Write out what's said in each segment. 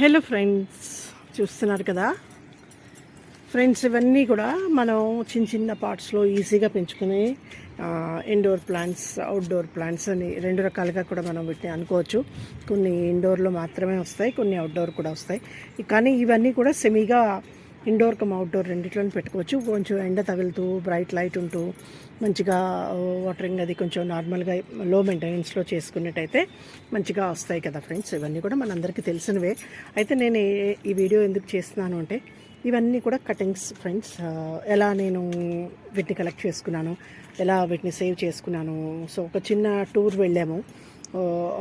Hello friends, చూస్తున్నారు కదా friends, ఇవన్నీ కూడా మనం చిన్న చిన్న పార్ట్స్లో ఈజీగా పెంచుకునే ఇండోర్ ప్లాంట్స్, అవుట్డోర్ ప్లాంట్స్ అని రెండు రకాలుగా కూడా మనం వీటిని అనుకోవచ్చు. కొన్ని ఇండోర్లో మాత్రమే వస్తాయి, కొన్ని అవుట్డోర్ కూడా వస్తాయి. కానీ ఇవన్నీ కూడా సెమీగా ఇండోర్ కమ్ అవుట్డోర్ రెండిట్లోనే పెట్టుకోవచ్చు. కొంచెం ఎండ తగులుతూ బ్రైట్ లైట్ ఉంటూ మంచిగా వాటరింగ్ అది కొంచెం నార్మల్గా లో మెయింటెనెన్స్లో చేసుకున్నట్టయితే మంచిగా వస్తాయి కదా ఫ్రెండ్స్. ఇవన్నీ కూడా మనందరికీ తెలిసినవే. అయితే నేను ఈ వీడియో ఎందుకు చేస్తున్నాను అంటే, ఇవన్నీ కూడా కటింగ్స్ ఫ్రెండ్స్. ఎలా నేను వీటిని కలెక్ట్ చేసుకున్నాను, ఎలా వీటిని సేవ్ చేసుకున్నాను. సో ఒక చిన్న టూర్ వెళ్ళాము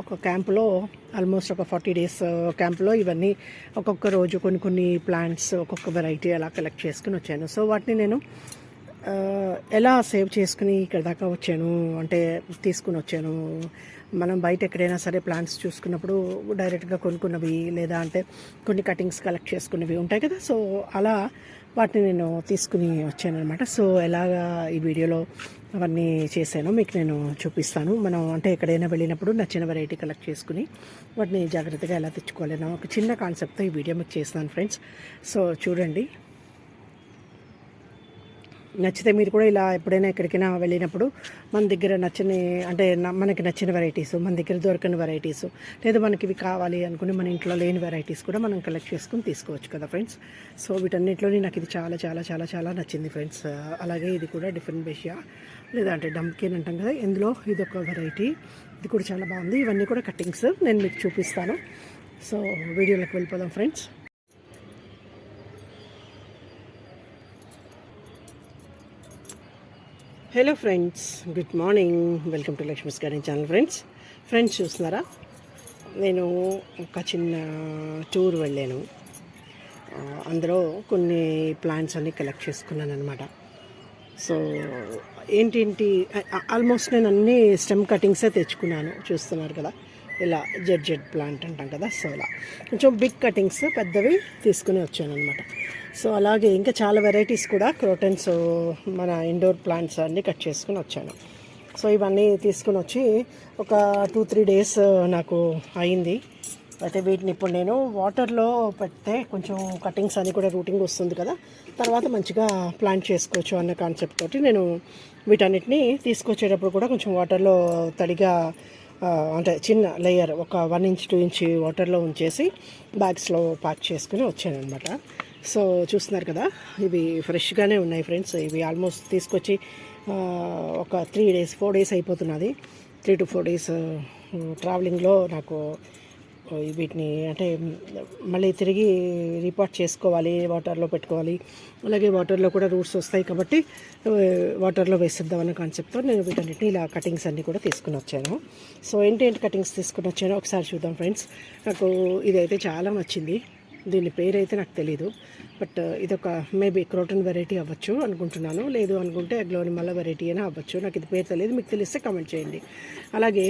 ఒక క్యాంపులో, ఆల్మోస్ట్ ఒక 40 days క్యాంపులో ఇవన్నీ ఒక్కొక్క రోజు కొన్ని కొన్ని ప్లాంట్స్, ఒక్కొక్క వెరైటీ అలా కలెక్ట్ చేసుకుని వచ్చాను. సో వాటిని నేను ఎలా సేవ్ చేసుకుని ఇక్కడ దాకా వచ్చాను అంటే, తీసుకుని వచ్చాను. మనం బయట ఎక్కడైనా సరే ప్లాంట్స్ చూసుకున్నప్పుడు డైరెక్ట్గా కొనుక్కున్నవి, లేదా అంటే కొన్ని కటింగ్స్ కలెక్ట్ చేసుకున్నవి ఉంటాయి కదా. సో అలా వాటిని నేను తీసుకుని వచ్చాను అనమాట. సో ఎలాగా ఈ వీడియోలో అవన్నీ చేశానో మీకు నేను చూపిస్తాను. మనం అంటే ఎక్కడైనా వెళ్ళినప్పుడు నచ్చిన వెరైటీ కలెక్ట్ చేసుకుని వాటిని జాగ్రత్తగా ఎలా తెచ్చుకోవాలన్నా ఒక చిన్న కాన్సెప్ట్తో ఈ వీడియో మీకు చేస్తాను ఫ్రెండ్స్. సో చూడండి, నచ్చితే మీరు కూడా ఇలా ఎప్పుడైనా ఎక్కడికైనా వెళ్ళినప్పుడు మన దగ్గర నచ్చని అంటే మనకి నచ్చిన వెరైటీస్, మన దగ్గర దొరకని వెరైటీస్, లేదా మనకి ఇవి కావాలి అనుకుని మన ఇంట్లో లేని వెరైటీస్ కూడా మనం కలెక్ట్ చేసుకుని తీసుకోవచ్చు కదా ఫ్రెండ్స్. సో వీటన్నిటిలోని నాకు ఇది చాలా చాలా చాలా చాలా నచ్చింది ఫ్రెండ్స్. అలాగే ఇది కూడా డిఫరెంట్ బేషియా లేదా అంటే డంప్కిన్ అంటాం కదా, ఇందులో ఇది ఒక వెరైటీ, ఇది కూడా చాలా బాగుంది. ఇవన్నీ కూడా కటింగ్స్ నేను మీకు చూపిస్తాను. సో వీడియోలోకి వెళ్ళిపోదాం friends. Hello friends, good morning. Welcome to Lakshmi's garden channel friends చూస్తున్నారా, నేను ఒక చిన్న టూర్ వెళ్ళాను. అందులో కొన్ని ప్లాంట్స్ అన్నీ కలెక్ట్ చేసుకున్నాను అనమాట. సో ఏంటి ఆల్మోస్ట్ నేను అన్ని స్టెమ్ కటింగ్సే తెచ్చుకున్నాను. చూస్తున్నారు కదా, ఇలా జెడ్ ప్లాంట్ అంటాం కదా. సో అలా కొంచెం బిగ్ కటింగ్స్ పెద్దవి తీసుకుని వచ్చాను అనమాట. సో అలాగే ఇంకా చాలా వెరైటీస్ కూడా క్రోటన్స్, మన ఇండోర్ ప్లాంట్స్ అన్నీ కట్ చేసుకుని వచ్చాను. సో ఇవన్నీ తీసుకుని వచ్చి ఒక 2-3 days నాకు అయింది. అయితే వీటిని ఇప్పుడు నేను వాటర్లో పెడితే కొంచెం కటింగ్స్ అన్నీ కూడా రూటింగ్ వస్తుంది కదా, తర్వాత మంచిగా ప్లాంట్ చేసుకోవచ్చు అన్న కాన్సెప్ట్ తోటి నేను వీటన్నిటిని తీసుకొచ్చేటప్పుడు కూడా కొంచెం వాటర్లో తడిగా అంటే చిన్న లేయర్ ఒక 1 inch 2 inch వాటర్లో ఉంచేసి బ్యాగ్స్లో ప్యాక్ చేసుకుని వచ్చాను అనమాట. సో చూస్తున్నారు కదా, ఇవి ఫ్రెష్గానే ఉన్నాయి ఫ్రెండ్స్. ఇవి ఆల్మోస్ట్ తీసుకొచ్చి ఒక 3 days 4 days అయిపోతున్నది. 3 to 4 days ట్రావెలింగ్లో నాకు వీటిని అంటే మళ్ళీ తిరిగి రిపోర్ట్ చేసుకోవాలి, వాటర్లో పెట్టుకోవాలి. అలాగే వాటర్లో కూడా రూట్స్ వస్తాయి కాబట్టి వాటర్లో వేసిద్దాం అన్న కాన్సెప్ట్తో నేను వీటన్నిటిని ఇలా కటింగ్స్ అన్నీ కూడా తీసుకుని వచ్చాను. సో ఏంటి కటింగ్స్ తీసుకుని వచ్చానో ఒకసారి చూద్దాం ఫ్రెండ్స్. నాకు ఇదైతే చాలా నచ్చింది. దీని పేరు అయితే నాకు తెలీదు, బట్ ఇదొక మేబీ క్రోటన్ వెరైటీ అవ్వచ్చు అనుకుంటున్నాను. లేదు అనుకుంటే అగ్లోనిమల్ వెరైటీ అయినా అవ్వచ్చు. నాకు ఇది పేరు తెలియదు, మీకు తెలిస్తే కామెంట్ చేయండి. అలాగే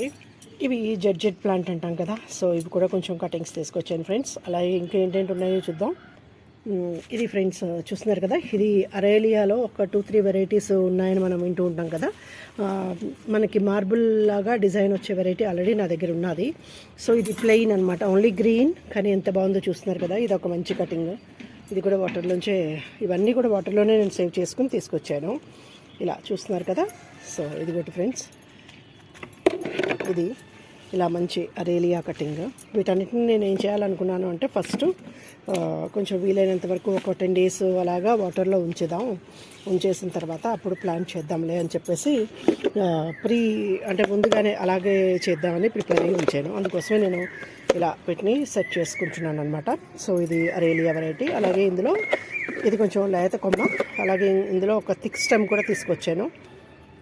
ఇవి జెడ్ ప్లాంట్ అంటాం కదా. సో ఇవి కూడా కొంచెం కటింగ్స్ తీసుకొచ్చాను ఫ్రెండ్స్. అలాగే ఇంకా ఏంటంటే ఉన్నాయో చూద్దాం. ఇది ఫ్రెండ్స్ చూస్తున్నారు కదా, ఇది అరేలియాలో ఒక 2-3 వెరైటీస్ ఉన్నాయని మనం వింటూ ఉంటాం కదా. మనకి మార్బుల్ లాగా డిజైన్ వచ్చే వెరైటీ ఆల్రెడీ నా దగ్గర ఉన్నది. సో ఇది ప్లెయిన్ అనమాట, ఓన్లీ గ్రీన్, కానీ ఎంత బాగుందో చూస్తున్నారు కదా. ఇది ఒక మంచి కటింగ్. ఇది కూడా వాటర్లోంచే, ఇవన్నీ కూడా వాటర్లోనే నేను సేవ్ చేసుకుని తీసుకొచ్చాను. ఇలా చూస్తున్నారు కదా. సో ఇది ఒకటి ఫ్రెండ్స్, ఇది ఇలా మంచి అరేలియా కటింగ్. వీటన్నిటిని నేను ఏం చేయాలనుకున్నాను అంటే, ఫస్ట్ కొంచెం వీలైనంత వరకు ఒక 10 days అలాగా వాటర్లో ఉంచేసిన తర్వాత అప్పుడు ప్లాంట్ చేద్దాంలే అని చెప్పేసి అంటే ముందుగానే అలాగే చేద్దామని ప్రిపేర్ అయ్యి ఉంచాను. అందుకోసమే నేను ఇలా వీటిని సెట్ చేసుకుంటున్నాను అనమాట. సో ఇది అరేలియా వెరైటీ. అలాగే ఇందులో ఇది కొంచెం లేత కొమ్మ. అలాగే ఇందులో ఒక థిక్ స్టెమ్ కూడా తీసుకొచ్చాను.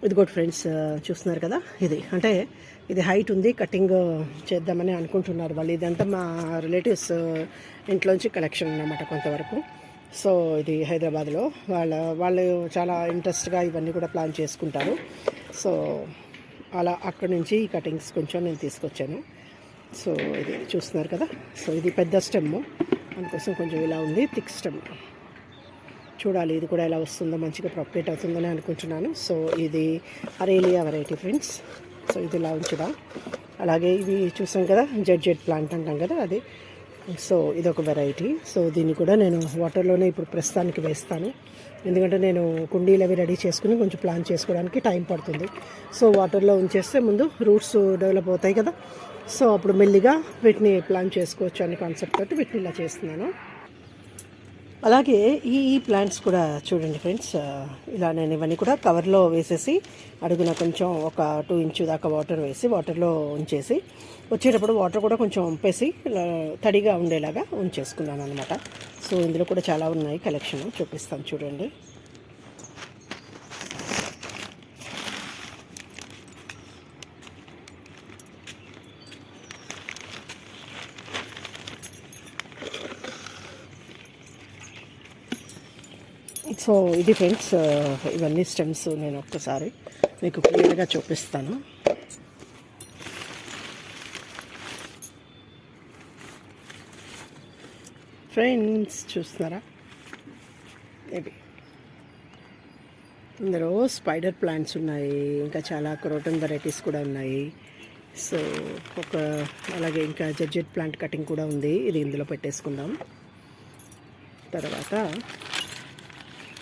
ఇది కూడా ఫ్రెండ్స్ చూస్తున్నారు కదా, ఇది అంటే ఇది హైట్ ఉంది, కటింగ్ చేద్దామని అనుకుంటున్నారు వాళ్ళు. ఇదంతా మా రిలేటివ్స్ ఇంట్లోంచి కలెక్షన్ అన్నమాట కొంతవరకు. సో ఇది హైదరాబాద్లో వాళ్ళు చాలా ఇంట్రెస్ట్గా ఇవన్నీ కూడా ప్లాన్ చేసుకుంటారు. సో అలా అక్కడి నుంచి ఈ కటింగ్స్ కొంచెం నేను తీసుకొచ్చాను. సో ఇది చూస్తున్నారు కదా. సో ఇది పెద్ద స్టెమ్, అందుకోసం కొంచెం ఇలా ఉంది, థిక్ స్టెమ్. చూడాలి ఇది కూడా ఎలా వస్తుందో, మంచిగా ప్రొపగేట్ అవుతుందని అనుకుంటున్నాను. సో ఇది అరేలియా వెరైటీ ఫ్రెండ్స్. సో ఇది ఇలా ఉంచుదాం. అలాగే ఇవి చూసాం కదా, జెడ్ ప్లాంట్ అంటాం కదా, అది సో ఇదొక వెరైటీ. సో దీన్ని కూడా నేను వాటర్లోనే ఇప్పుడు ప్రస్తుతానికి వేస్తాను, ఎందుకంటే నేను కుండీలు అవి రెడీ చేసుకుని కొంచెం ప్లాన్ చేసుకోవడానికి టైం పడుతుంది. సో వాటర్లో ఉంచేస్తే ముందు రూట్స్ డెవలప్ అవుతాయి కదా, సో అప్పుడు మెల్లిగా వీటిని ప్లాన్ చేసుకోవచ్చు అనే కాన్సెప్ట్ తోటి వీటిని ఇలా చేస్తున్నాను. అలాగే ఈ ప్లాంట్స్ కూడా చూడండి ఫ్రెండ్స్, ఇలా నేను ఇవన్నీ కూడా కవర్లో వేసేసి అడుగున కొంచెం ఒక 2 ఇంచ్ దాకా వాటర్ వేసి వాటర్లో ఉంచేసి వచ్చేటప్పుడు వాటర్ కూడా కొంచెం వంపేసి తడిగా ఉండేలాగా ఉంచేసుకున్నాను అనమాట. సో ఇందులో కూడా చాలా ఉన్నాయి, కలెక్షన్ చూపిస్తాను చూడండి. సో ఇది ఫ్రెండ్స్, ఇవన్నీ స్టెమ్స్ నేను ఒక్కసారి మీకు క్లియర్గా చూపిస్తాను. ఫ్రెండ్స్ చూస్తున్నారా, ఇవి ఇందులో స్పైడర్ ప్లాంట్స్ ఉన్నాయి, ఇంకా చాలా క్రోటన్ వెరైటీస్ కూడా ఉన్నాయి. సో అలాగే ఇంకా జర్జెట్ ప్లాంట్ కటింగ్ కూడా ఉంది, ఇది ఇందులో పెట్టేసుకుందాం. తర్వాత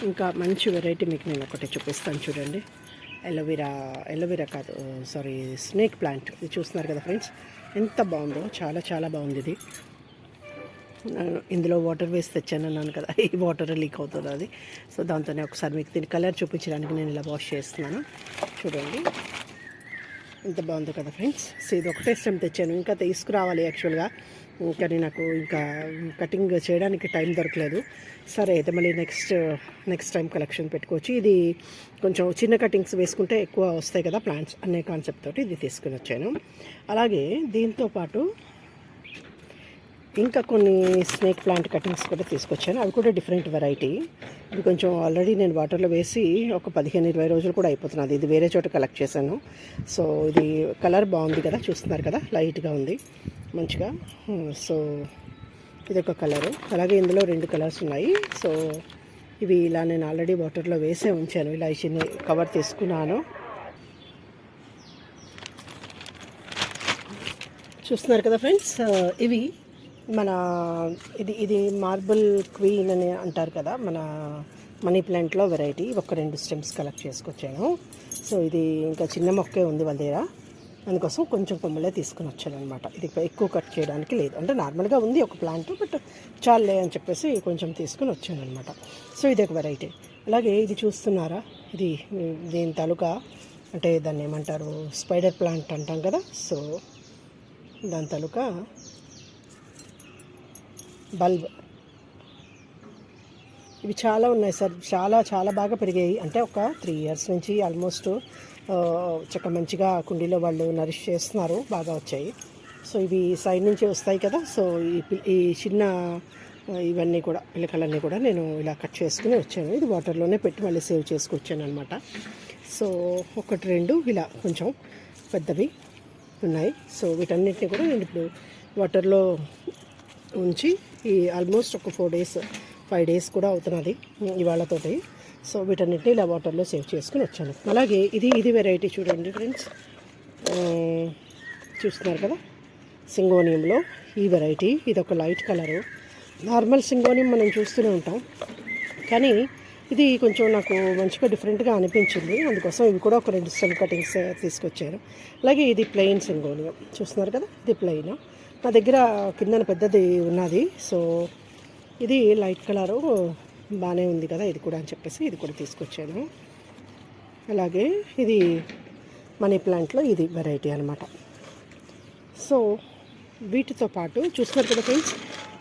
ఇంకా మంచి వెరైటీ మీకు నేను ఒకటి చూపిస్తాను చూడండి. ఎలోవెరా కాదు, సారీ, స్నేక్ ప్లాంట్. ఇది చూస్తున్నారు కదా ఫ్రెండ్స్, ఎంత బాగుందో, చాలా చాలా బాగుంది ఇది. ఇందులో వాటర్ వేసి తెచ్చాను అన్నాను కదా, ఈ వాటర్ లీక్ అవుతుంది అది. సో దాంతోనే ఒకసారి మీకు దీని కలర్ చూపించడానికి నేను ఇలా వాష్ చేస్తున్నాను చూడండి. ఎంత బాగుందో కదా ఫ్రెండ్స్. సో ఇది ఒకటే స్టెమ్ తెచ్చాను, ఇంకా తీసుకురావాలి యాక్చువల్గా, కానీ నాకు ఇంకా కటింగ్ చేయడానికి టైం దొరకలేదు. సరే అయితే మళ్ళీ నెక్స్ట్ టైం కలెక్షన్ పెట్టుకోవచ్చు. ఇది కొంచెం చిన్న కటింగ్స్ వేసుకుంటే ఎక్కువ వస్తాయి కదా ప్లాంట్స్ అనే కాన్సెప్ట్ తోటి ఇది తీసుకుని వచ్చాను. అలాగే దీంతోపాటు ఇంకా కొన్ని స్నేక్ ప్లాంట్ కటింగ్స్ కూడా తీసుకొచ్చాను, అవి కూడా డిఫరెంట్ వెరైటీ. ఇది కొంచెం ఆల్రెడీ నేను వాటర్లో వేసి ఒక 15-20 రోజులు కూడా అయిపోతున్నది. ఇది వేరే చోట కలెక్ట్ చేశాను. సో ఇది కలర్ బాగుంది కదా, చూస్తున్నారు కదా, లైట్గా ఉంది మంచిగా. సో ఇది ఒక కలరు. అలాగే ఇందులో 2 కలర్స్ ఉన్నాయి. సో ఇవి ఇలా నేను ఆల్రెడీ వాటర్లో వేసే ఉంచాను, ఇలా చిన్న కవర్ తీసుకున్నాను. చూస్తున్నారు కదా ఫ్రెండ్స్, ఇవి మన ఇది మార్బుల్ క్వీన్ అని అంటారు కదా, మన మనీ ప్లాంట్లో వెరైటీ. ఒక 2 స్టెమ్స్ కలెక్ట్ చేసుకొచ్చాను. సో ఇది ఇంకా చిన్న మొక్కే ఉంది వాళ్ళ దగ్గర, అందుకోసం కొంచెం కొమ్మలే తీసుకుని వచ్చాను అనమాట. ఇది ఎక్కువ కట్ చేయడానికి లేదు, అంటే నార్మల్గా ఉంది ఒక ప్లాంట్, బట్ చాలే అని చెప్పేసి కొంచెం తీసుకుని వచ్చాను అనమాట. సో ఇది ఒక వెరైటీ. అలాగే ఇది చూస్తున్నారా, ఇది దీని తాలూకా అంటే దాన్ని ఏమంటారు, స్పైడర్ ప్లాంట్ అంటాం కదా. సో దాని తాలూకా బల్బ్. ఇవి చాలా ఉన్నాయి సార్, చాలా చాలా బాగా పెరిగాయి. అంటే ఒక 3 ఇయర్స్ నుంచి ఆల్మోస్ట్ చక్క మంచిగా కుండీలో వాళ్ళు నరిష్ చేస్తున్నారు, బాగా వచ్చాయి. సో ఇవి సైడ్ నుంచి వస్తాయి కదా. సో ఈ చిన్న ఇవన్నీ కూడా పిల్లకలన్నీ కూడా నేను ఇలా కట్ చేసుకుని వచ్చాను. ఇది వాటర్లోనే పెట్టి మళ్ళీ సేవ్ చేసుకొచ్చాను అనమాట. సో 1-2 ఇలా కొంచెం పెద్దవి ఉన్నాయి. సో వీటన్నిటిని కూడా నేను ఇప్పుడు వాటర్లో ఉంచి ఆల్మోస్ట్ ఒక 5 డేస్ కూడా అవుతున్నది ఇవాళతోటి. సో వీటన్నిటిని ఇలా వాటర్లో సేవ్ చేసుకుని వచ్చాను. అలాగే ఇది వెరైటీ చూడండి ఫ్రెండ్స్, చూస్తున్నారు కదా, సింగోనియంలో ఈ వెరైటీ. ఇది ఒక లైట్ కలరు. నార్మల్ సింగోనియం మనం చూస్తూనే ఉంటాం, కానీ ఇది కొంచెం నాకు మంచిగా డిఫరెంట్గా అనిపించింది, అందుకోసం ఇవి కూడా ఒక 2 స్టెమ్ కటింగ్స్ తీసుకొచ్చాను. అలాగే ఇది ప్లెయిన్ సింగోనియం చూస్తున్నారు కదా, ఇది ప్లెయిన్. నా దగ్గర కిందన పెద్దది ఉన్నది. సో ఇది లైట్ కలరు బాగానే ఉంది కదా, ఇది కూడా అని చెప్పేసి ఇది కూడా తీసుకొచ్చాను. అలాగే ఇది మనీ ప్లాంట్లో ఇది వెరైటీ అనమాట. సో వీటితో పాటు చూస్తున్నారు కదా ఫ్రెండ్స్,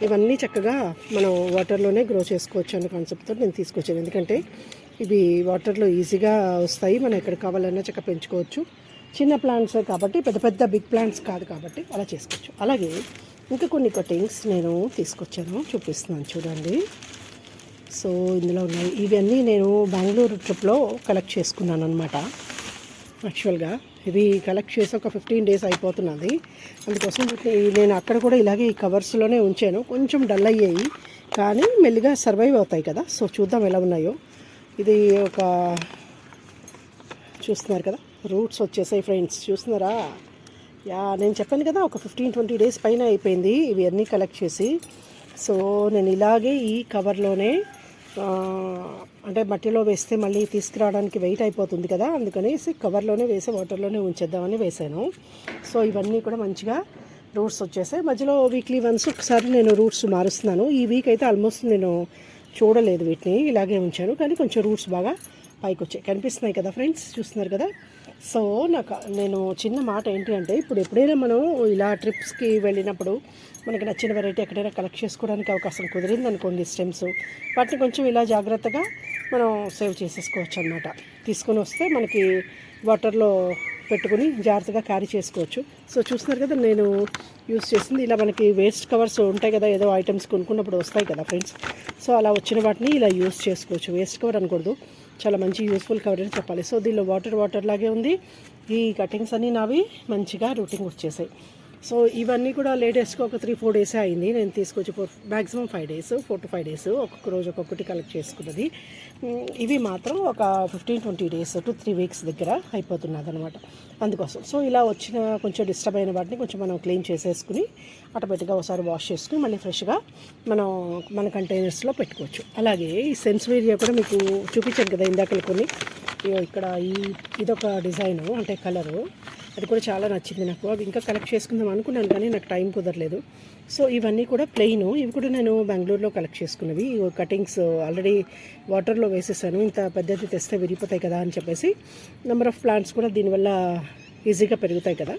ఇవన్నీ చక్కగా మనం వాటర్లోనే గ్రో చేసుకోవచ్చు అనే కాన్సెప్ట్తో నేను తీసుకొచ్చాను. ఎందుకంటే ఇవి వాటర్లో ఈజీగా వస్తాయి, మనం ఎక్కడ కావాలన్నా చక్కగా పెంచుకోవచ్చు. చిన్న ప్లాంట్స్ కాబట్టి, పెద్ద బిగ్ ప్లాంట్స్ కాదు కాబట్టి అలా చేసుకోవచ్చు. అలాగే ఇంకా కొన్ని కటింగ్స్ నేను తీసుకొచ్చాను, చూపిస్తున్నాను చూడండి. సో ఇందులో ఉన్నాయి, ఇవన్నీ నేను బెంగళూరు ట్రిప్లో కలెక్ట్ చేసుకున్నాను అనమాట. యాక్చువల్గా ఇవి కలెక్ట్ చేసి ఒక 15 డేస్ అయిపోతున్నది, అందుకోసం నేను అక్కడ కూడా ఇలాగే ఈ కవర్స్లోనే ఉంచాను. కొంచెం డల్ అయ్యాయి కానీ మెల్లిగా సర్వైవ్ అవుతాయి కదా. సో చూద్దాం ఎలా ఉన్నాయో. ఇది చూస్తున్నారు కదా, రూట్స్ వచ్చేసాయి ఫ్రెండ్స్, చూస్తున్నారా నేను చెప్పాను కదా, ఒక 15-20 డేస్ పైన అయిపోయింది ఇవి అన్నీ కలెక్ట్ చేసి. సో నేను ఇలాగే ఈ కవర్లోనే అంటే మట్టిలో వేస్తే మళ్ళీ తీసుకురావడానికి వెయిట్ అయిపోతుంది కదా, అందుకనేసి కవర్లోనే వేసి వాటర్లోనే ఉంచేద్దామని వేసాను. సో ఇవన్నీ కూడా మంచిగా రూట్స్ వచ్చేసాయి. మధ్యలో వీక్లీ వన్స్ ఒకసారి నేను రూట్స్ మారుస్తున్నాను. ఈ వీక్ అయితే ఆల్మోస్ట్ నేను చూడలేదు, వీటిని ఇలాగే ఉంచాను. కానీ కొంచెం రూట్స్ బాగా పైకి వచ్చాయి, కనిపిస్తున్నాయి కదా ఫ్రెండ్స్, చూస్తున్నారు కదా. సో నేను చిన్న మాట ఏంటి అంటే, ఇప్పుడు ఎప్పుడైనా మనం ఇలా ట్రిప్స్కి వెళ్ళినప్పుడు మనకి నచ్చిన వెరైటీ ఎక్కడైనా కలెక్ట్ చేసుకోవడానికి అవకాశం కుదిరింది అనుకోండి, స్టెమ్స్, వాటిని కొంచెం ఇలా జాగ్రత్తగా మనం సేవ్ చేసేసుకోవచ్చు అనమాట. తీసుకొని వస్తే మనకి వాటర్లో పెట్టుకుని జాగ్రత్తగా క్యారీ చేసుకోవచ్చు. సో చూస్తున్నారు కదా, నేను యూస్ చేసింది ఇలా మనకి వేస్ట్ కవర్స్ ఉంటాయి కదా, ఏదో ఐటమ్స్ కొనుక్కున్నప్పుడు వస్తాయి కదా ఫ్రెండ్స్. సో అలా వచ్చిన వాటిని ఇలా యూస్ చేసుకోవచ్చు. వేస్ట్ కవర్ అనకూడదు, చాలా మంచి యూస్ఫుల్ కవర్ అని చెప్పాలి. సో దీనిలో వాటర్ లాగే ఉంది. ఈ కటింగ్స్ అన్నీ నావి మంచిగా రూటింగ్ వచ్చేసాయి. సో ఇవన్నీ కూడా లేటెస్ట్గా ఒక 3-4 డేసే అయింది నేను తీసుకొచ్చి. మ్యాక్సిమం 5 డేస్, 4 to 5 డేస్, ఒక్కొక్క రోజు ఒక్కొక్కటి కలెక్ట్ చేసుకున్నది. ఇవి మాత్రం ఒక 15-20 డేస్ to 3 weeks దగ్గర అయిపోతున్నది అనమాట. అందుకోసం సో ఇలా వచ్చిన కొంచెం డిస్టర్బ్ అయిన వాటిని కొంచెం మనం క్లీన్ చేసేసుకుని ఆటోమేటిక్గా ఒకసారి వాష్ చేసుకుని మళ్ళీ ఫ్రెష్గా మన కంటైనర్స్లో పెట్టుకోవచ్చు. అలాగే ఈ సెన్స్వేరియా కూడా మీకు చూపించాను కదా ఇందాకలు కొన్ని. ఇక్కడ ఇదొక డిజైను, అంటే కలరు, అది కూడా చాలా నచ్చింది నాకు. అవి ఇంకా కలెక్ట్ చేసుకుందాం అనుకున్నాను కానీ నాకు టైం కుదరలేదు. సో ఇవన్నీ కూడా ప్లెయిన్, ఇవి కూడా నేను బెంగళూరులో కలెక్ట్ చేసుకున్నవి. కటింగ్స్ ఆల్రెడీ వాటర్లో వేసేసాను, ఇంత పెద్దది తెస్తే విరిగిపోతాయి కదా అని చెప్పేసి. నెంబర్ ఆఫ్ ప్లాంట్స్ కూడా దీనివల్ల ఈజీగా పెరుగుతాయి కదా,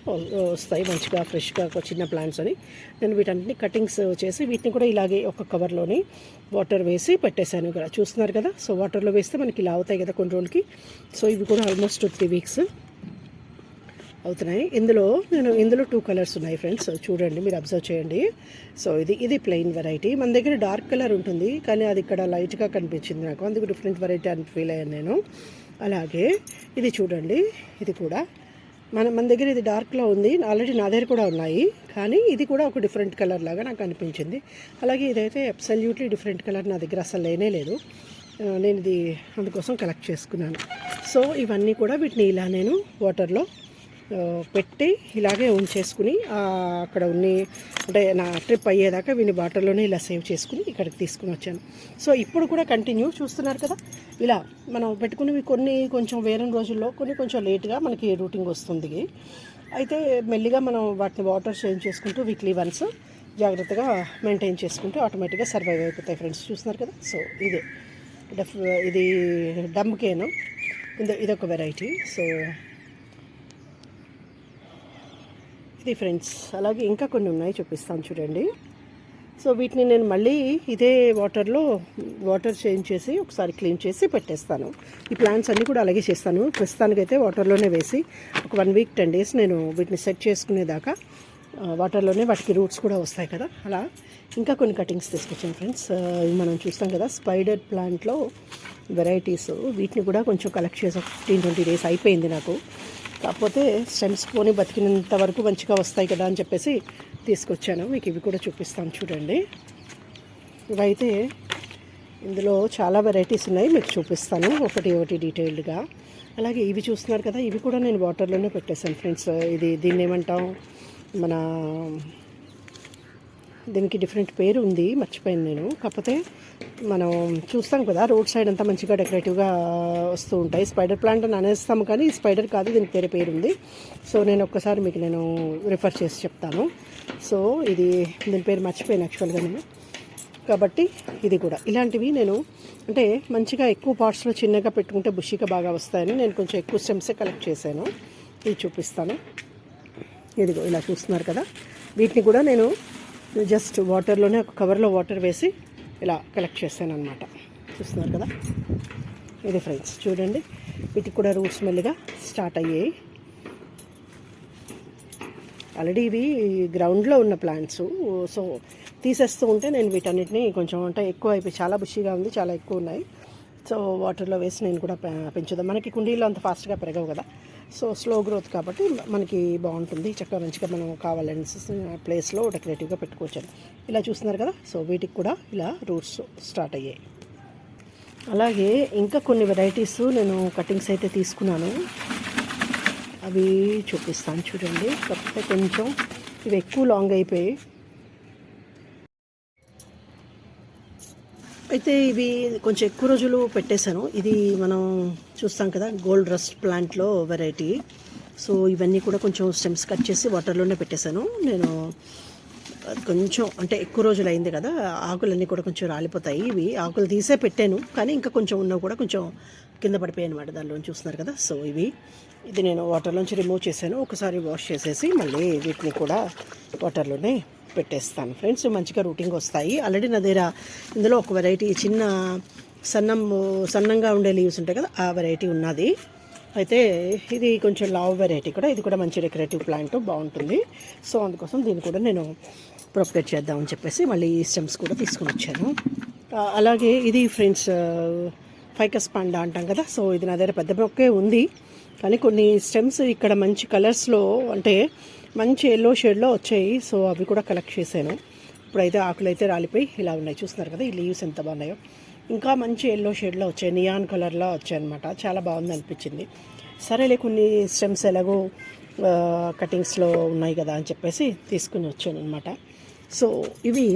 వస్తాయి మంచిగా ఫ్రెష్గా చిన్న ప్లాంట్స్ అని. నేను వీటన్నిటిని కటింగ్స్ చేసి వీటిని కూడా ఇలాగే ఒక కవర్లోని వాటర్ వేసి పెట్టేశాను ఇక్కడ, చూస్తున్నారు కదా. సో వాటర్లో వేస్తే మనకి ఇలా అవుతాయి కదా కొన్ని రోజులకి. సో ఇవి కూడా ఆల్మోస్ట్ 3 weeks అవుతున్నాయి. ఇందులో 2 కలర్స్ ఉన్నాయి ఫ్రెండ్స్, చూడండి, మీరు అబ్జర్వ్ చేయండి. సో ఇది ప్లెయిన్ వెరైటీ. మన దగ్గర డార్క్ కలర్ ఉంటుంది కానీ అది ఇక్కడ లైట్గా కనిపించింది నాకు, అందుకు డిఫరెంట్ వెరైటీ అని ఫీల్ అయ్యాను నేను. అలాగే ఇది చూడండి, ఇది కూడా మన దగ్గర ఇది డార్క్లో ఉంది, ఆల్రెడీ నా దగ్గర కూడా ఉన్నాయి, కానీ ఇది కూడా ఒక డిఫరెంట్ కలర్ లాగా నాకు అనిపించింది. అలాగే ఇదైతే అబ్సల్యూట్లీ డిఫరెంట్ కలర్, నా దగ్గర అసలు లేనే లేదు. నేను ఇది అందుకోసం కలెక్ట్ చేసుకున్నాను. సో ఇవన్నీ కూడా వీటిని ఇలా నేను వాటర్లో పెట్టి ఇలాగే ఉంచేసుకుని అక్కడ అంటే నా ట్రిప్ అయ్యేదాకా వీని వాటర్లోనే ఇలా సేవ్ చేసుకుని ఇక్కడికి తీసుకుని వచ్చాను. సో ఇప్పుడు కూడా కంటిన్యూ చూస్తున్నారు కదా, ఇలా మనం పెట్టుకునేవి కొన్ని కొంచెం వేరే రోజుల్లో, కొన్ని కొంచెం లేట్గా మనకి రూటింగ్ వస్తుంది. అయితే మెల్లిగా మనం వాటిని వాటర్ చేంజ్ చేసుకుంటూ వీక్లీ వన్స్ జాగ్రత్తగా మెయింటైన్ చేసుకుంటూ ఆటోమేటిక్గా సర్వైవ్ అయిపోతాయి ఫ్రెండ్స్, చూస్తున్నారు కదా. సో ఇది డమ్కేను, ఇదొక వెరైటీ. సో ఇది ఫ్రెండ్స్. అలాగే ఇంకా కొన్ని ఉన్నాయి, చూపిస్తాను చూడండి. సో వీటిని నేను మళ్ళీ ఇదే వాటర్ చేంజ్ చేసి ఒకసారి క్లీన్ చేసి పెట్టేస్తాను. ఈ ప్లాంట్స్ అన్నీ కూడా అలాగే చేస్తాను. ప్రస్తుతానికైతే వాటర్లోనే వేసి ఒక 1 week 10 days నేను వీటిని సెట్ చేసుకునేదాకా వాటర్లోనే, వాటికి రూట్స్ కూడా వస్తాయి కదా. అలా ఇంకా కొన్ని కటింగ్స్ తీసుకొచ్చాను ఫ్రెండ్స్. మనం చూస్తాం కదా స్పైడర్ ప్లాంట్లో వెరైటీస్, వీటిని కూడా కొంచెం కలెక్ట్ చేసి 15-20 days అయిపోయింది నాకు. కాకపోతే స్టెమ్స్ పోని బతికినంత వరకు మంచిగా వస్తాయి కదా అని చెప్పేసి తీసుకొచ్చాను. మీకు ఇవి కూడా చూపిస్తాను చూడండి. ఇవైతే ఇందులో చాలా వెరైటీస్ ఉన్నాయి, మీకు చూపిస్తాను ఒకటి డీటెయిల్డ్గా. అలాగే ఇవి చూస్తున్నారు కదా, ఇవి కూడా నేను వాటర్లోనే పెట్టేశాను ఫ్రెండ్స్. దీన్ని ఏమంటాం, దీనికి డిఫరెంట్ పేరు ఉంది, మర్చిపోయాను నేను. కాకపోతే మనం చూస్తాం కదా రోడ్ సైడ్ అంతా మంచిగా డెకరేటివ్గా వస్తూ ఉంటాయి. స్పైడర్ ప్లాంట్ అని అనేస్తాము కానీ స్పైడర్ కాదు, దీనికి వేరే పేరు ఉంది. సో నేను ఒక్కసారి మీకు రిఫర్ చేసి చెప్తాను. సో దీని పేరు మర్చిపోయాను యాక్చువల్గా నేను. కాబట్టి ఇది కూడా ఇలాంటివి నేను అంటే మంచిగా ఎక్కువ పార్ట్స్లో చిన్నగా పెట్టుకుంటే బుషిగా బాగా వస్తాయని నేను కొంచెం ఎక్కువ స్టెమ్సే కలెక్ట్ చేశాను. ఇది చూపిస్తాను. ఇదిగో ఇలా చూస్తున్నారు కదా, వీటిని కూడా నేను జస్ట్ వాటర్లోనే ఒక కవర్లో వాటర్ వేసి ఇలా కలెక్ట్ చేశాను అనమాట. చూస్తున్నారు కదా, ఇది ఫ్రెండ్స్ చూడండి. వీటికి కూడా రూట్స్ మెల్లిగా స్టార్ట్ అయ్యాయి. ఆల్రెడీ ఇవి గ్రౌండ్లో ఉన్న ప్లాంట్స్. సో తీసేస్తూ ఉంటే నేను వీటన్నిటిని కొంచెం అంటే ఎక్కువ అయిపోయి చాలా బుషిగా ఉంది, చాలా ఎక్కువ ఉన్నాయి. సో వాటర్లో వేసి నేను కూడా పెంచుదాం. మనకి కుండీలో అంత ఫాస్ట్గా పెరగవు కదా, సో స్లో గ్రోత్ కాబట్టి మనకి బాగుంటుంది. చక్కగా మంచిగా మనం కావాలని ప్లేస్లో డెకరేటివ్గా పెట్టుకోవచ్చు. ఇలా చూస్తున్నారు కదా. సో వీటికి కూడా ఇలా రూట్స్ స్టార్ట్ అయ్యాయి. అలాగే ఇంకా కొన్ని వెరైటీస్ నేను కటింగ్స్ అయితే తీసుకున్నాను. అవి చూపిస్తాను చూడండి. కాకపోతే కొంచెం ఇవి ఎక్కువ లాంగ్ అయిపోయాయి. అయితే ఇవి కొంచెం ఎక్కువ రోజులు పెట్టేశాను. ఇది మనం చూస్తాం కదా, గోల్డ్ రస్ట్ ప్లాంట్లో వెరైటీ. సో ఇవన్నీ కూడా కొంచెం స్టెమ్స్ కట్ చేసి వాటర్లోనే పెట్టేశాను నేను. కొంచెం అంటే ఎక్కువ రోజులు అయింది కదా, ఆకులన్నీ కూడా కొంచెం రాలిపోతాయి. ఇవి ఆకులు తీసే పెట్టాను, కానీ ఇంకా కొంచెం ఉన్నవి కూడా కొంచెం కింద పడిపోయాయి అనమాట. దానిలో చూస్తున్నారు కదా. సో ఇది నేను వాటర్లోంచి రిమూవ్ చేశాను. ఒకసారి వాష్ చేసేసి మళ్ళీ వీటిని కూడా వాటర్లోనే పెట్టేస్తాను ఫ్రెండ్స్. మంచిగా రూటింగ్ వస్తాయి. ఆల్రెడీ నా దగ్గర ఇందులో ఒక వెరైటీ చిన్న సన్నంగా ఉండే లీవ్స్ ఉంటాయి కదా, ఆ వెరైటీ ఉన్నది. అయితే ఇది కొంచెం లావ్ వెరైటీ కూడా. ఇది కూడా మంచి డెకరేటివ్ ప్లాంట్, బాగుంటుంది. సో అందుకోసం దీన్ని కూడా నేను ప్రొపగేట్ చేద్దామని చెప్పేసి మళ్ళీ ఈ స్టెమ్స్ కూడా తీసుకుని వచ్చాను. అలాగే ఇది ఫ్రెండ్స్ ఫైకస్ పాండా అంటాం కదా. సో ఇది నా దగ్గర పెద్ద మొక్కే ఉంది, కానీ కొన్ని స్టెమ్స్ ఇక్కడ మంచి కలర్స్లో అంటే మంచి ఎల్లో షేడ్లో వచ్చాయి. సో అవి కూడా కలెక్ట్ చేశాను. ఇప్పుడైతే ఆకులు అయితే రాలిపోయి ఇలా ఉన్నాయి. చూస్తున్నారు కదా, ఈ లీవ్స్ ఎంత బాగున్నాయో. ఇంకా మంచి ఎల్లో షేడ్లో వచ్చాయి, నియాన్ కలర్లో వచ్చాయి అనమాట. చాలా బాగుంది అనిపించింది. సరేలే, కొన్ని స్టెమ్స్ ఎలాగో కటింగ్స్లో ఉన్నాయి కదా అని చెప్పేసి తీసుకుని వచ్చాను అనమాట. సో ఇవి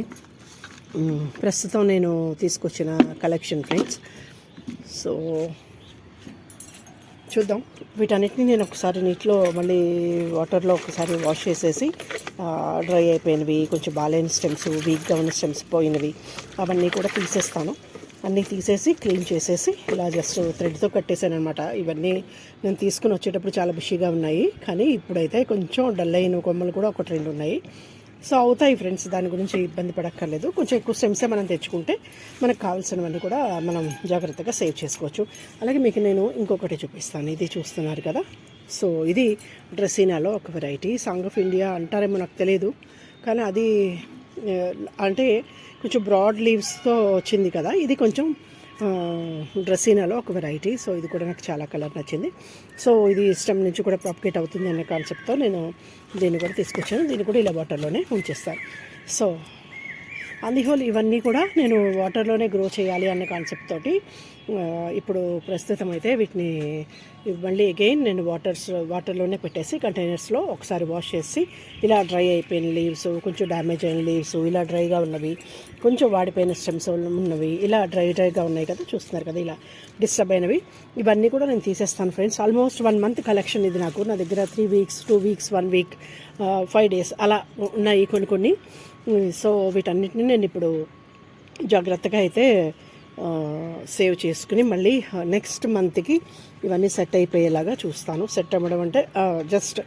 ప్రస్తుతం నేను తీసుకొచ్చిన కలెక్షన్ ఫ్రెండ్స్. సో చూద్దాం. వీటన్నిటిని నేను ఒకసారి నీటిలో మళ్ళీ వాటర్లో ఒకసారి వాష్ చేసేసి డ్రై అయిపోయినవి, కొంచెం బాలేని స్టెమ్స్, వీక్గా ఉన్న స్టెమ్స్ పోయినవి అవన్నీ కూడా తీసేస్తాను. అన్నీ తీసేసి క్లీన్ చేసేసి ఇలా జస్ట్ థ్రెడ్తో కట్టేసాను అనమాట. ఇవన్నీ నేను తీసుకుని వచ్చేటప్పుడు చాలా బుషీగా ఉన్నాయి, కానీ ఇప్పుడైతే కొంచెం డల్ అయిన కొమ్మలు కూడా ఒకటి రెండు ఉన్నాయి. సో అవుతాయి ఫ్రెండ్స్, దాని గురించి ఇబ్బంది పడక్కర్లేదు. కొంచెం ఎక్కువ స్టెమ్సే మనం తెచ్చుకుంటే మనకు కావాల్సినవన్నీ కూడా మనం జాగ్రత్తగా సేవ్ చేసుకోవచ్చు. అలాగే మీకు నేను ఇంకొకటి చూపిస్తాను. ఇది చూస్తున్నారు కదా. సో ఇది డ్రెస్సీనాలో ఒక వెరైటీ. సాంగ్ ఆఫ్ ఇండియా అంటారేమో నాకు తెలియదు, కానీ అది అంటే కొంచెం బ్రాడ్ లీవ్స్తో వచ్చింది కదా. ఇది కొంచెం డ్రెస్సీనాలో ఒక వెరైటీ. సో ఇది కూడా నాకు చాలా కలర్ నచ్చింది. సో ఇది స్టెమ్ నుంచి కూడా ప్రాపగేట్ అవుతుంది అనే కాన్సెప్ట్తో నేను దీన్ని కూడా తీసుకొచ్చాను. దీన్ని కూడా ఇలా వాటర్లోనే ఉంచేస్తాను. సో అందుహోల్ ఇవన్నీ కూడా నేను వాటర్లోనే గ్రో చేయాలి అన్న కాన్సెప్ట్ తోటి ఇప్పుడు ప్రస్తుతం అయితే వీటిని మళ్ళీ అగైన్ నేను వాటర్లోనే పెట్టేసి కంటైనర్స్లో ఒకసారి వాష్ చేసి ఇలా డ్రై అయిపోయిన లీవ్స్, కొంచెం డ్యామేజ్ అయిన లీవ్స్, ఇలా డ్రైగా ఉన్నవి, కొంచెం వాడిపోయిన స్టెమ్స్ ఉన్నవి, ఇలా డ్రైగా ఉన్నాయి కదా, చూస్తున్నారు కదా, ఇలా డిస్టర్బ్ అయినవి ఇవన్నీ కూడా నేను తీసేస్తాను ఫ్రెండ్స్. ఆల్మోస్ట్ 1 month కలెక్షన్ ఇది నాకు. నా దగ్గర 3 weeks, 2 weeks, 1 week, 5 days అలా ఉన్నాయి కొన్ని. సో వీటన్నిటిని నేను ఇప్పుడు జాగ్రత్తగా అయితే సేవ్ చేసుకుని మళ్ళీ నెక్స్ట్ మంత్కి ఇవన్నీ సెట్ అయిపోయేలాగా చూస్తాను. సెట్ అవ్వడం అంటే జస్ట్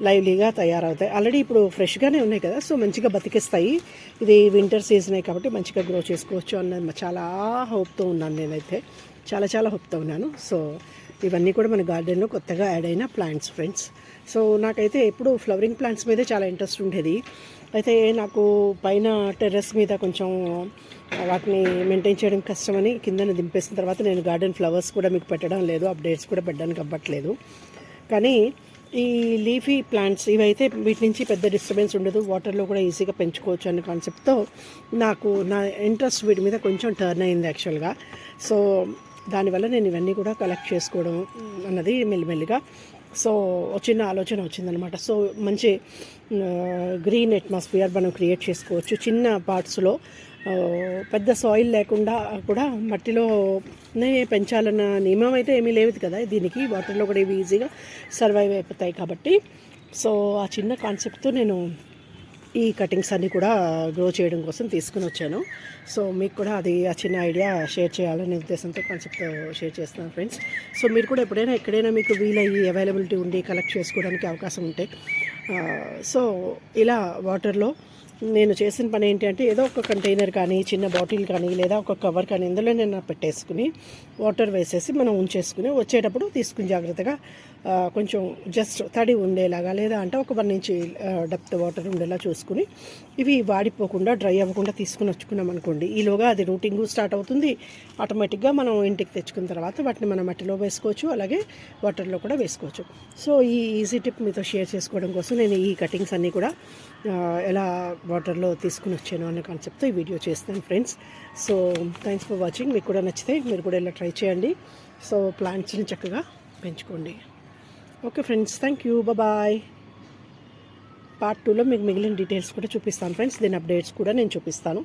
లైవ్లీగా తయారవుతాయి. ఆల్రెడీ ఇప్పుడు ఫ్రెష్గానే ఉన్నాయి కదా, సో మంచిగా బతికిస్తాయి. ఇది వింటర్ సీజనే కాబట్టి మంచిగా గ్రో చేసుకోవచ్చు అన్న చాలా హోప్తో ఉన్నాను నేనైతే. చాలా హోప్తో ఉన్నాను. సో ఇవన్నీ కూడా మన గార్డెన్లో కొత్తగా యాడ్ అయిన ప్లాంట్స్ ఫ్రెండ్స్. సో నాకైతే ఎప్పుడు ఫ్లవరింగ్ ప్లాంట్స్ మీదే చాలా ఇంట్రెస్ట్ ఉండేది. అయితే నాకు పైన టెర్రస్ మీద కొంచెం వాటిని మెయింటైన్ చేయడం కష్టమని కిందన దింపేసిన తర్వాత నేను గార్డెన్ ఫ్లవర్స్ కూడా మీకు పెట్టడం లేదు, అప్డేట్స్ కూడా పెట్టడానికి అవ్వట్లేదు. కానీ ఈ లీఫీ ప్లాంట్స్ ఇవైతే వీటి నుంచి పెద్ద డిస్టర్బెన్స్ ఉండదు, వాటర్లో కూడా ఈజీగా పెంచుకోవచ్చు అనే కాన్సెప్ట్తో నాకు నా ఇంట్రెస్ట్ వీటి మీద కొంచెం టర్న్ అయింది యాక్చువల్గా. సో దానివల్ల నేను ఇవన్నీ కూడా కలెక్ట్ చేసుకోవడం అన్నది మెల్లిమెల్లిగా సో చిన్న ఆలోచన వచ్చిందనమాట. సో మంచి గ్రీన్ అట్మాస్ఫియర్ మనం క్రియేట్ చేసుకోవచ్చు చిన్న పార్ట్స్లో. పెద్ద సాయిల్ లేకుండా కూడా మట్టిలోనే పెంచాలన్న నియమం అయితే ఏమీ లేదు కదా దీనికి. వాటర్లో కూడా ఇవి ఈజీగా సర్వైవ్ అయిపోతాయి కాబట్టి. సో ఆ చిన్న కాన్సెప్ట్తో నేను ఈ కటింగ్స్ అన్నీ కూడా గ్రో చేయడం కోసం తీసుకుని వచ్చాను. సో మీకు కూడా అది ఆ చిన్న ఐడియా షేర్ చేయాలనే ఉద్దేశంతో కాన్సెప్ట్ షేర్ చేస్తున్నాను ఫ్రెండ్స్. సో మీరు కూడా ఎక్కడైనా మీకు వీలయ్యి అవైలబిలిటీ ఉండి కలెక్ట్ చేసుకోవడానికి అవకాశం ఉంటే సో ఇలా వాటర్లో నేను చేసిన పని ఏంటి అంటే ఏదో ఒక కంటైనర్ కానీ చిన్న బాటిల్ కానీ లేదా ఒక కవర్ కానీ ఇందులో నేను పెట్టేసుకుని వాటర్ వేసేసి మనం ఉంచేసుకుని వచ్చేటప్పుడు తీసుకుని జాగ్రత్తగా కొంచెం జస్ట్ తడి ఉండేలాగా లేదా అంటే ఒక 1 inch డెప్త్ వాటర్ ఉండేలా చూసుకుని ఇవి వాడిపోకుండా డ్రై అవ్వకుండా తీసుకుని వచ్చుకున్నాం అనుకోండి. ఈలోగా అది రూటింగ్ స్టార్ట్ అవుతుంది. ఆటోమేటిక్గా మనం ఇంటికి తెచ్చుకున్న తర్వాత వాటిని మనం మట్టిలో వేసుకోవచ్చు, అలాగే వాటర్లో కూడా వేసుకోవచ్చు. సో ఈ ఈజీ టిప్ మీతో షేర్ చేసుకోవడం కోసం నేను ఈ కటింగ్స్ అన్నీ కూడా ఎలా వాటర్లో తీసుకుని వచ్చాను అనే కాన్సెప్ట్తో ఈ వీడియో చేస్తాను friends. So thanks for watching. మీకు కూడా నచ్చితే మీరు కూడా ఇలా ట్రై చేయండి. సో ప్లాంట్స్ని చక్కగా పెంచుకోండి. Okay friends, thank you, bye. Part 2లో మీకు మిగిలిన డీటెయిల్స్ కూడా చూపిస్తాను ఫ్రెండ్స్. దీని అప్డేట్స్ కూడా నేను చూపిస్తాను.